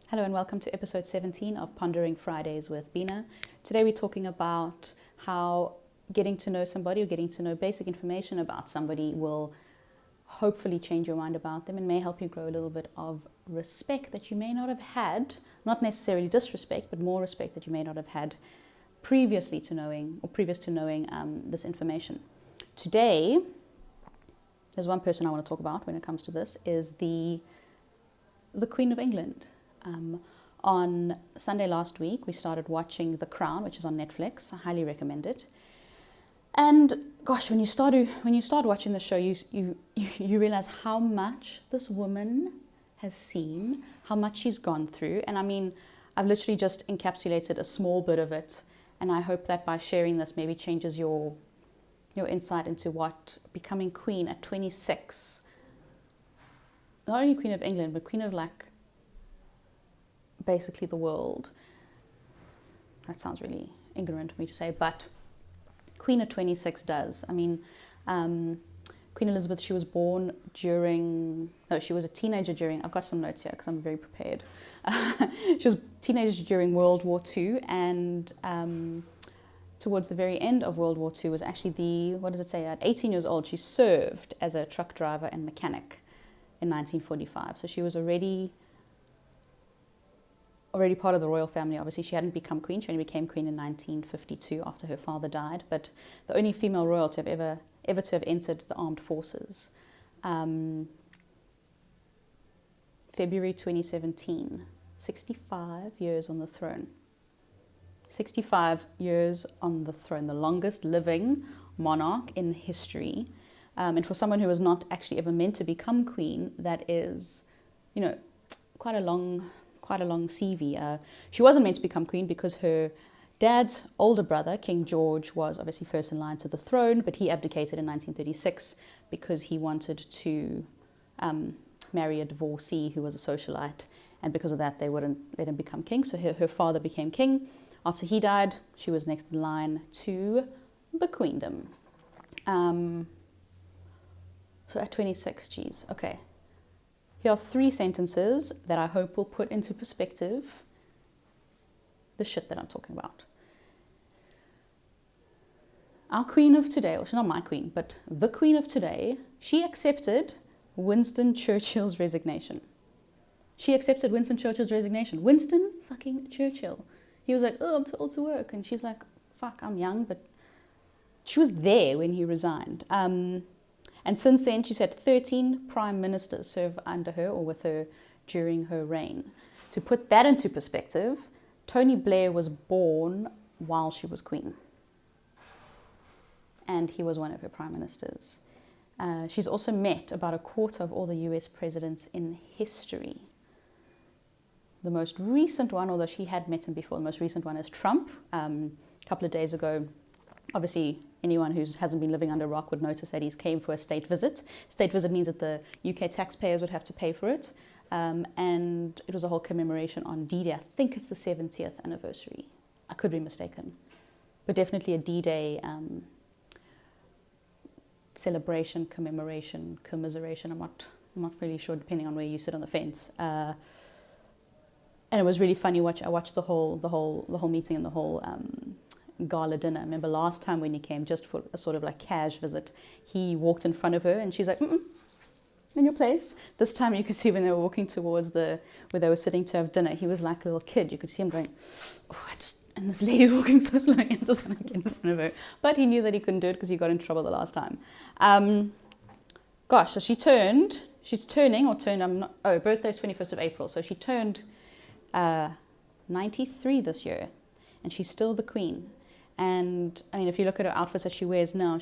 Hello and welcome to episode 17 of Pondering Fridays with Bina. Today we're talking about how getting to know somebody or getting to know basic information about somebody will hopefully change your mind about them and may help you grow a little bit of respect that you may not have had, not necessarily disrespect, but more respect that you may not have had previous to knowing this information. Today, there's one person I want to talk about when it comes to this, is the Queen of England. On Sunday last week, we started watching The Crown, which is on Netflix. I highly recommend it. And gosh, when you start watching the show, you realize how much this woman has seen, how much she's gone through. And I mean, I've literally just encapsulated a small bit of it. And I hope that by sharing this, maybe changes your insight into what becoming queen at 26, not only Queen of England, but Queen of basically the world. That sounds really ignorant of me to say, but Queen at 26 does. I mean, Queen Elizabeth, she was a teenager during, I've got some notes here because I'm very prepared. She was a teenager during World War II, and towards the very end of World War II was actually at 18 years old, she served as a truck driver and mechanic in 1945. So she was already part of the royal family. Obviously, she hadn't become queen. She only became queen in 1952 after her father died. But the only female royal to have ever to have entered the armed forces. February 2017, 65 years on the throne. 65 years on the throne, the longest living monarch in history. And for someone who was not actually ever meant to become queen, that is, quite a long CV. She wasn't meant to become queen because her dad's older brother, King George, was obviously first in line to the throne, but he abdicated in 1936 because he wanted to marry a divorcee who was a socialite, and because of that they wouldn't let him become king. So her father became king. After he died, she was next in line to the queendom. So at 26, geez, okay. Here are 3 sentences that I hope will put into perspective the shit that I'm talking about. Our queen of today, well, she's not my queen, but the queen of today, she accepted Winston Churchill's resignation. She accepted Winston Churchill's resignation. Winston fucking Churchill. He was like, oh, I'm too old to work. And she's like, fuck, I'm young. But she was there when he resigned. And since then, she's had 13 prime ministers serve under her or with her during her reign. To put that into perspective, Tony Blair was born while she was queen. And he was one of her prime ministers. She's also met about a quarter of all the US presidents in history. The most recent one, although she had met him before, the most recent one is Trump. A couple of days ago, obviously, anyone who hasn't been living under a rock would notice that he came for a state visit. State visit means that the UK taxpayers would have to pay for it. And it was a whole commemoration on D-Day. I think it's the 70th anniversary. I could be mistaken. But definitely a D-Day celebration, commemoration, commiseration. I'm not really sure, depending on where you sit on the fence. And it was really funny. I watched the whole meeting and the whole gala dinner. I remember last time when he came, just for a sort of like cash visit, he walked in front of her and she's like, in your place. This time you could see when they were walking towards where they were sitting to have dinner, he was like a little kid. You could see him going, and this lady's walking so slowly, I just want to get in front of her. But he knew that he couldn't do it because he got in trouble the last time. So she's turning, birthday's 21st of April. So she turned 93 this year, and she's still the queen. And I mean, if you look at her outfits that she wears now,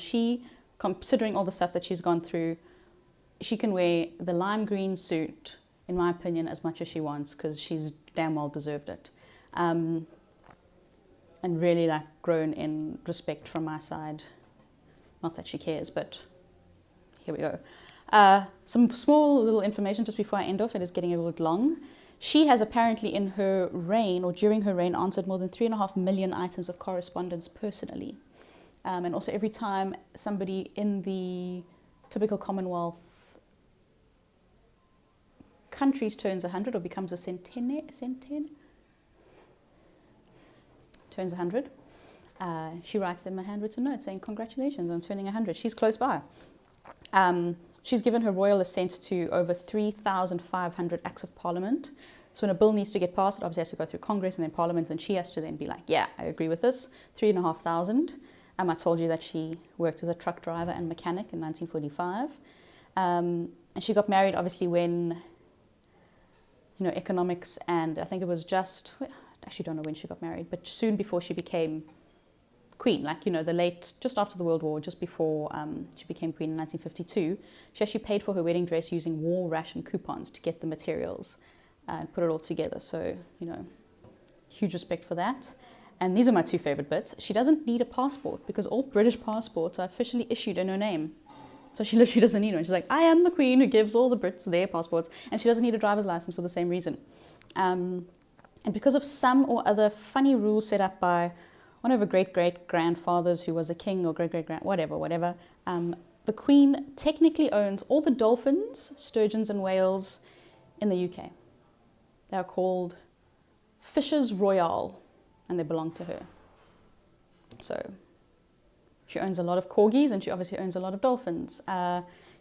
considering all the stuff that she's gone through, she can wear the lime green suit, in my opinion, as much as she wants, because she's damn well deserved it. And really grown in respect from my side. Not that she cares, but here we go. Some small little information just before I end off. It is getting a little long. She has apparently in her reign or during her reign answered more than 3.5 million items of correspondence personally. And also every time somebody in the typical Commonwealth countries turns 100 or becomes a turns 100, she writes them a handwritten note saying congratulations on turning 100. She's close by. She's given her royal assent to over 3,500 acts of parliament. So when a bill needs to get passed, it obviously has to go through Congress and then Parliament, and she has to then be like, yeah, I agree with this. 3,500. I told you that she worked as a truck driver and mechanic in 1945. And she got married obviously when, economics, and I think it was just, I actually don't know when she got married, but soon before she became queen, the late, just after the World War, just before she became queen in 1952, she actually paid for her wedding dress using war ration coupons to get the materials and put it all together. So, huge respect for that. And these are my two favorite bits. She doesn't need a passport because all British passports are officially issued in her name. So she literally doesn't need one. She's like, I am the queen who gives all the Brits their passports. And she doesn't need a driver's license for the same reason. And because of some or other funny rules set up by one of her great-great-grandfathers who was a king or great-great-grand, whatever, the queen technically owns all the dolphins, sturgeons and whales in the UK. They are called Fishes Royale, and they belong to her. So she owns a lot of corgis, and she obviously owns a lot of dolphins.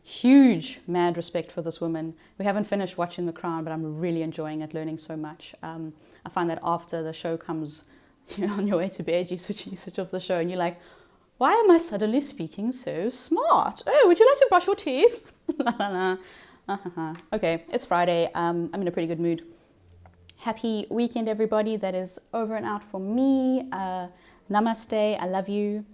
Huge, mad respect for this woman. We haven't finished watching The Crown, but I'm really enjoying it, learning so much. I find that after the show comes, on your way to bed, you switch off the show, and you're like, why am I suddenly speaking so smart? Oh, would you like to brush your teeth? Okay, it's Friday. I'm in a pretty good mood. Happy weekend, everybody. That is over and out for me. Namaste. I love you.